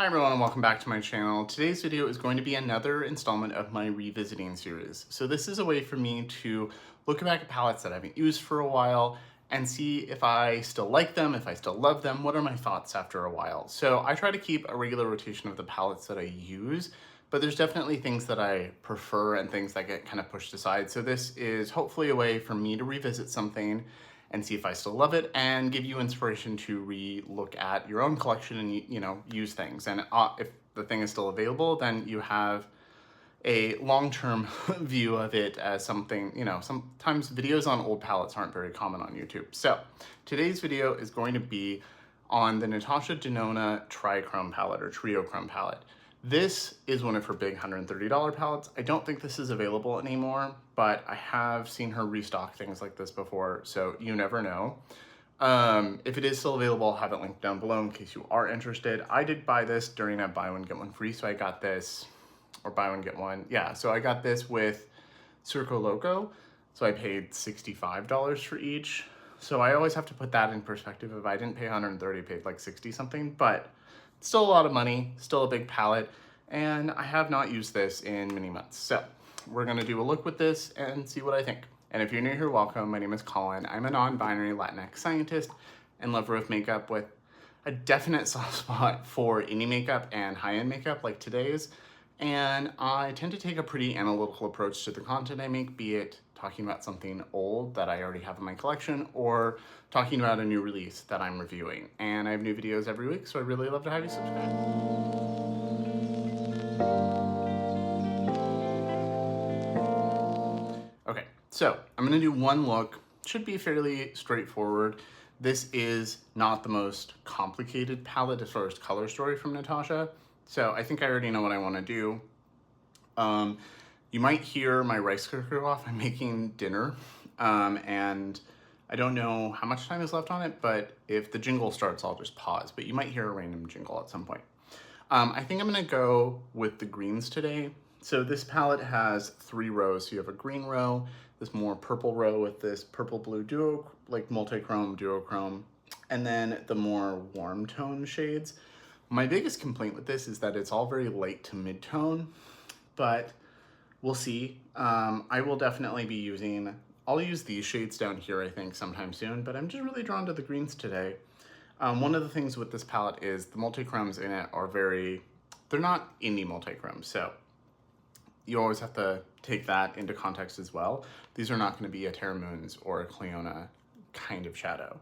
Hi everyone and welcome back to my channel. Today's video is going to be another installment of my revisiting series. So this is a way for me to look back at palettes that I haven't used for a while and see if I still like them, if I still love them, what are my thoughts after a while. So I try to keep a regular rotation of the palettes that I use, but there's definitely things that I prefer and things that get kind of pushed aside. So this is hopefully a way for me to revisit something and see if I still love it and give you inspiration to re-look at your own collection and use things. And if the thing is still available, then you have a long-term view of it as something, sometimes videos on old palettes aren't very common on YouTube. So today's video is going to be on the Natasha Denona Triochrome palette or Triochrome palette. This is one of her big $130 palettes. I don't think this is available anymore, but I have seen her restock things like this before, so you never know. If it is still available, I'll have it linked down below in case you are interested. I did buy this during a buy one, get one free, so I got this, or buy one, get one. Yeah, so I got this with Circo Loco, so I paid $65 for each. So I always have to put that in perspective. If I didn't pay 130, I paid like 60 something, but still a lot of money, still a big palette, and I have not used this in many months. So we're gonna do a look with this and see what I think. And if you're new here, welcome. My name is Colin. I'm a non-binary Latinx scientist and lover of makeup with a definite soft spot for indie makeup and high-end makeup like today's. And I tend to take a pretty analytical approach to the content I make, be it talking about something old that I already have in my collection or talking about a new release that I'm reviewing. And I have new videos every week, so I'd really love to have you subscribe. Okay, so I'm gonna do one look. Should be fairly straightforward. This is not the most complicated palette as far as color story from Natasha. So I think I already know what I wanna do. You might hear my rice cooker off. I'm making dinner, and I don't know how much time is left on it, but if the jingle starts, I'll just pause, but you might hear a random jingle at some point. I think I'm gonna go with the greens today. So this palette has 3 rows. So you have a green row, this more purple row with this purple blue duo, like multi-chrome, duochrome, and then the more warm tone shades. My biggest complaint with this is that it's all very light to mid-tone, but we'll see. I will definitely be I'll use these shades down here, I think, sometime soon, but I'm just really drawn to the greens today. One of the things with this palette is the multi-chromes in it are they're not indie multi-chromes, so you always have to take that into context as well. These are not gonna be a Terra Moons or a Cleona kind of shadow.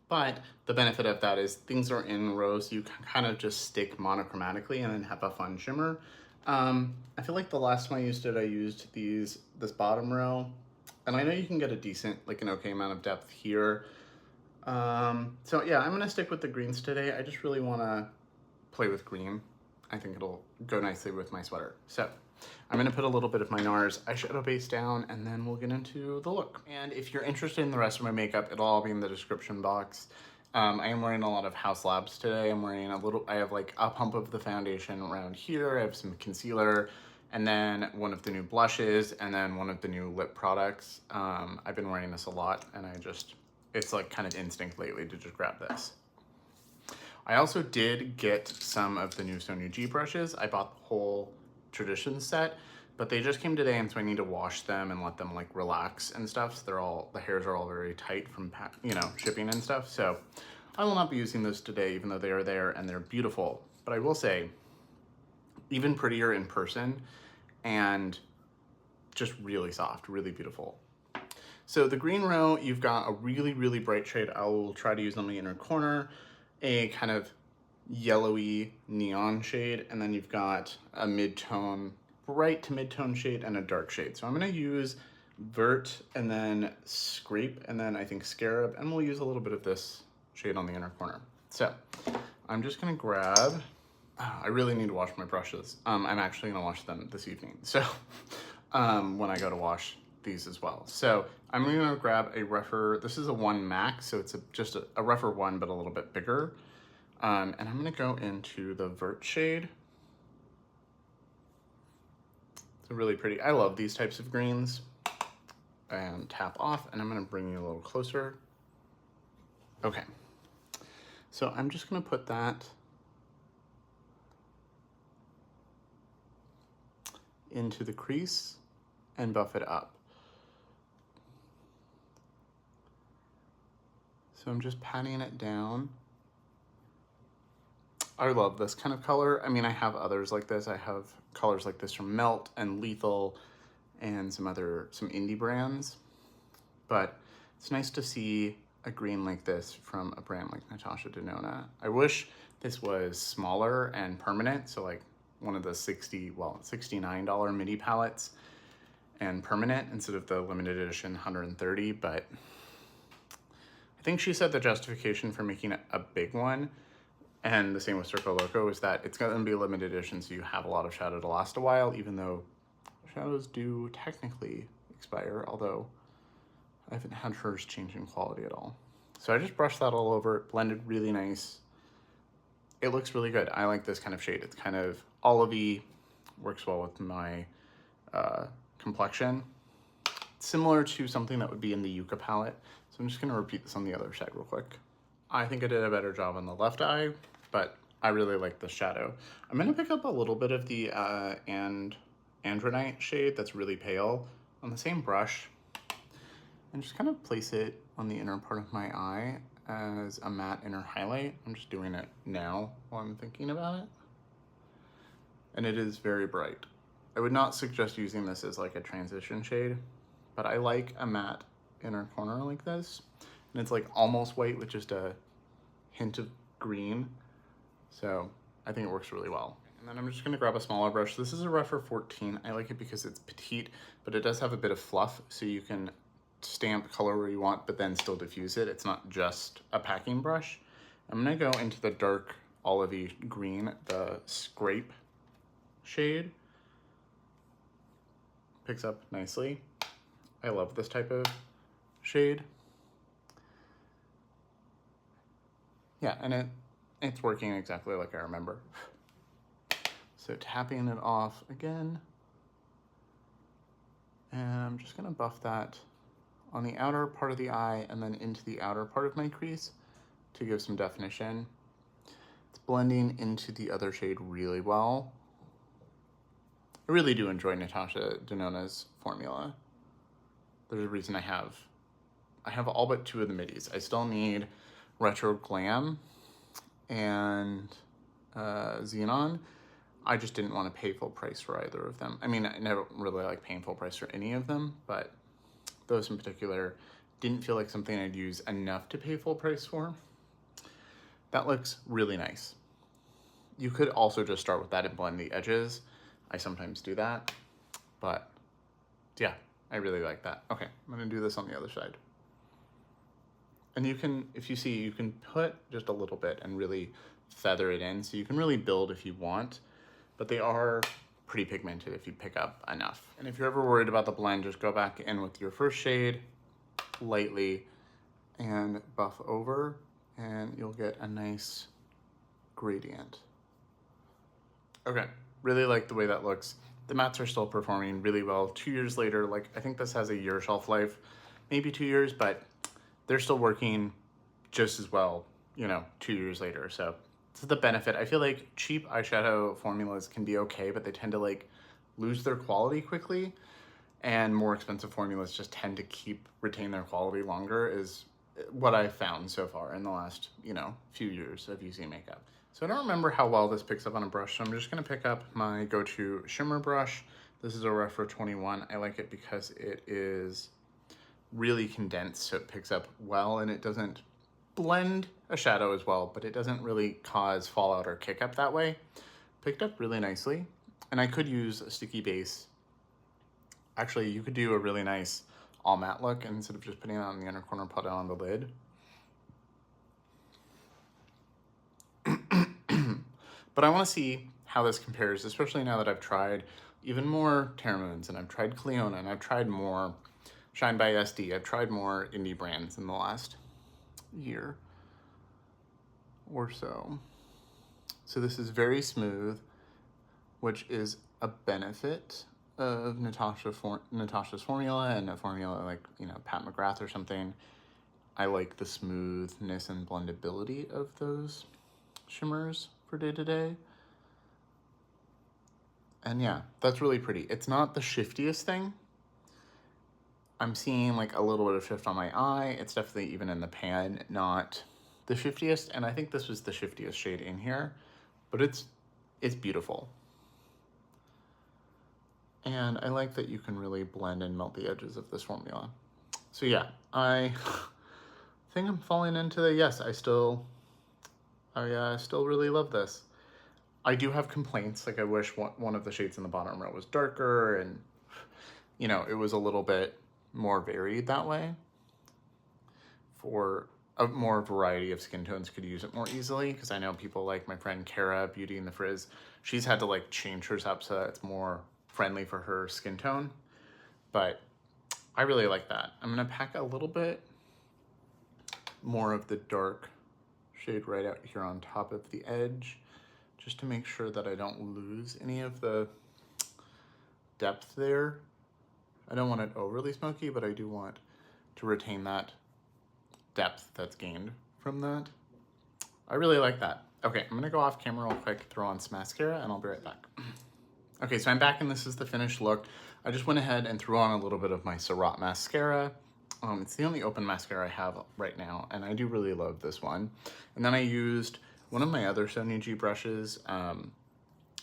But the benefit of that is things are in rows, you can kind of just stick monochromatically and then have a fun shimmer. I feel like the last time I used it, I used this bottom row, and I know you can get a decent, like an okay amount of depth here. So yeah, I'm gonna stick with the greens today. I just really wanna play with green. I think it'll go nicely with my sweater. So I'm gonna put a little bit of my NARS eyeshadow base down and then we'll get into the look. And if you're interested in the rest of my makeup, it'll all be in the description box. I am wearing a lot of Haus Labs today. I have like a pump of the foundation around here. I have some concealer and then one of the new blushes and then one of the new lip products. I've been wearing this a lot and it's like kind of instinct lately to just grab this. I also did get some of the new Sonia G brushes. I bought the whole Tradition set, but they just came today and so I need to wash them and let them like relax and stuff. So the hairs are all very tight from shipping and stuff. So I will not be using those today, even though they are there and they're beautiful. But I will say, even prettier in person and just really soft, really beautiful. So the green row, you've got a really, really bright shade. I will try to use on the inner corner, a kind of yellowy neon shade, and then you've got a mid-tone, bright to mid-tone shade and a dark shade. So I'm gonna use Vert and then Scrape and then I think Scarab, and we'll use a little bit of this shade on the inner corner. So I'm just gonna grab, I really need to wash my brushes. I'm actually gonna wash them this evening. So when I go to wash these as well. So I'm gonna grab a rougher, this is a 1 max, so it's just a rougher 1, but a little bit bigger. And I'm gonna go into the Vert shade. It's really pretty. I love these types of greens. And tap off, and I'm gonna bring you a little closer. Okay. So I'm just gonna put that into the crease and buff it up. So I'm just patting it down. I love this kind of color. I mean, I have others like this. I have colors like this from Melt and Lethal and some indie brands. But it's nice to see a green like this from a brand like Natasha Denona. I wish this was smaller and permanent. So like one of the $69 midi palettes and permanent instead of the limited edition 130. But I think she said the justification for making a big one, and the same with Circo Loco, is that it's going to be a limited edition, so you have a lot of shadow to last a while, even though shadows do technically expire, although I haven't had hers change in quality at all. So I just brushed that all over, it blended really nice. It looks really good. I like this kind of shade. It's kind of olivey, works well with my complexion. Similar to something that would be in the Yucca palette. So I'm just gonna repeat this on the other side real quick. I think I did a better job on the left eye, but I really like the shadow. I'm gonna pick up a little bit of the Andronite shade that's really pale on the same brush and just kind of place it on the inner part of my eye as a matte inner highlight. I'm just doing it now while I'm thinking about it. And it is very bright. I would not suggest using this as like a transition shade, but I like a matte inner corner like this. And it's like almost white with just a hint of green. So I think it works really well. And then I'm just gonna grab a smaller brush. This is a Rephr 14. I like it because it's petite, but it does have a bit of fluff, so you can stamp color where you want, but then still diffuse it. It's not just a packing brush. I'm gonna go into the dark olivey green, the Scrape shade. Picks up nicely. I love this type of shade. Yeah, and it's working exactly like I remember. So tapping it off again. And I'm just gonna buff that on the outer part of the eye and then into the outer part of my crease to give some definition. It's blending into the other shade really well. I really do enjoy Natasha Denona's formula. There's a reason I have all but 2 of the midis. I still need Retro Glam and Xenon. I just didn't want to pay full price for either of them. I mean, I never really like paying full price for any of them, but those in particular didn't feel like something I'd use enough to pay full price for. That looks really nice. You could also just start with that and blend the edges. I sometimes do that, but yeah, I really like that. Okay, I'm gonna do this on the other side. And you can, if you see, you can put just a little bit and really feather it in. So you can really build if you want, but they are pretty pigmented if you pick up enough. And if you're ever worried about the blend, just go back in with your first shade lightly and buff over, and you'll get a nice gradient. Okay, really like the way that looks. The mattes are still performing really well. 2 years later, like I think this has a year shelf life, maybe 2 years, but they're still working just as well, you know, 2 years later. So this is the benefit. I feel like cheap eyeshadow formulas can be okay, but they tend to like lose their quality quickly, and more expensive formulas just tend to retain their quality longer, is what I've found so far in the last, you know, few years of using makeup. So I don't remember how well this picks up on a brush, so I'm just gonna pick up my go-to shimmer brush. This is a Rephr 21. I like it because it is really condensed, so it picks up well, and it doesn't blend a shadow as well, but it doesn't really cause fallout or kick up that way. Picked up really nicely, and I could use a sticky base. Actually, you could do a really nice all matte look, and instead of just putting it on the inner corner, put it on the lid. But I want to see how this compares, especially now that I've tried even more Terra Moons, and I've tried Cleona, and I've tried more Shine by SD. I've tried more indie brands in the last year or so. So this is very smooth, which is a benefit of Natasha's formula, and a formula like, you know, Pat McGrath or something. I like the smoothness and blendability of those shimmers for day to day. And yeah, that's really pretty. It's not the shiftiest thing. I'm seeing like a little bit of shift on my eye. It's definitely even in the pan, not the shiftiest. And I think this was the shiftiest shade in here, but it's beautiful. And I like that you can really blend and melt the edges of this formula. So yeah, I think I'm falling into the yes, I still really love this. I do have complaints, like I wish one of the shades in the bottom row was darker and, you know, it was a little bit more varied that way. For a more variety of skin tones could use it more easily, because I know people like my friend Kara, Beauty and the Frizz, she's had to like change hers up so that it's more friendly for her skin tone. But I really like that. I'm gonna pack a little bit more of the dark shade right out here on top of the edge, just to make sure that I don't lose any of the depth there. I don't want it overly smoky, but I do want to retain that depth that's gained from that. I really like that. Okay, I'm gonna go off camera real quick, throw on some mascara, and I'll be right back. Okay, so I'm back and this is the finished look. I just went ahead and threw on a little bit of my Surratt mascara. It's the only open mascara I have right now, and I do really love this one. And then I used one of my other Sonia G brushes.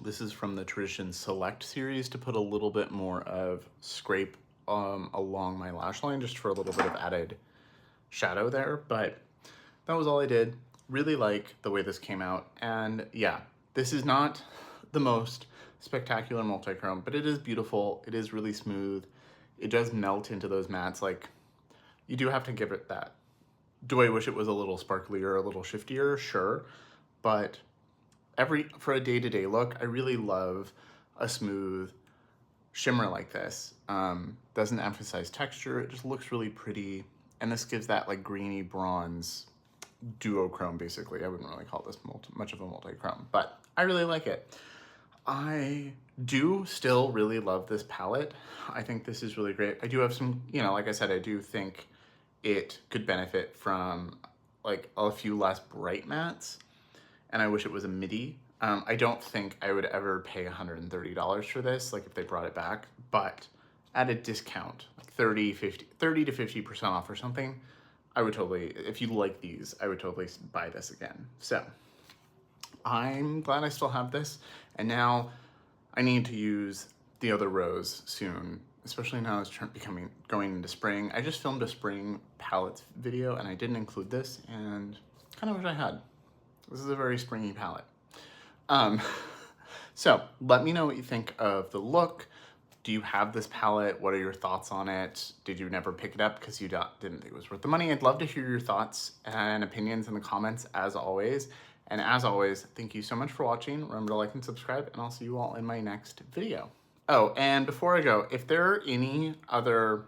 This is from the Tradition Select series, to put a little bit more of scrape along my lash line, just for a little bit of added shadow there. But that was all I did. Really like the way this came out. And yeah, this is not the most spectacular multi-chrome, but it is beautiful. It is really smooth. It does melt into those mattes. Like, you do have to give it that. Do I wish it was a little sparklier, a little shiftier? Sure. But for a day-to-day look, I really love a smooth shimmer like this. Doesn't emphasize texture. It just looks really pretty. And this gives that like greeny bronze duochrome, basically. I wouldn't really call this much of a multi-chrome, but I really like it. I do still really love this palette. I think this is really great. I do have some, you know, like I said, I do think it could benefit from like a few less bright mattes, and I wish it was a midi. I don't think I would ever pay $130 for this, like if they brought it back, but at a discount, like 30 to 50% off or something, I would totally, if you like these, I would totally buy this again. So I'm glad I still have this, and now I need to use the other rows soon, especially now it's going into spring. I just filmed a spring palettes video and I didn't include this, and kind of wish I had. This is a very springy palette. So let me know what you think of the look. Do you have this palette? What are your thoughts on it? Did you never pick it up because you didn't think it was worth the money? I'd love to hear your thoughts and opinions in the comments, as always. And as always, thank you so much for watching. Remember to like and subscribe, and I'll see you all in my next video. Oh, and before I go, if there are any other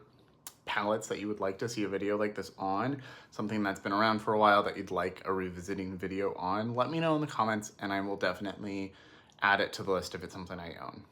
palettes that you would like to see a video like this on, something that's been around for a while that you'd like a revisiting video on, let me know in the comments, and I will definitely add it to the list if it's something I own.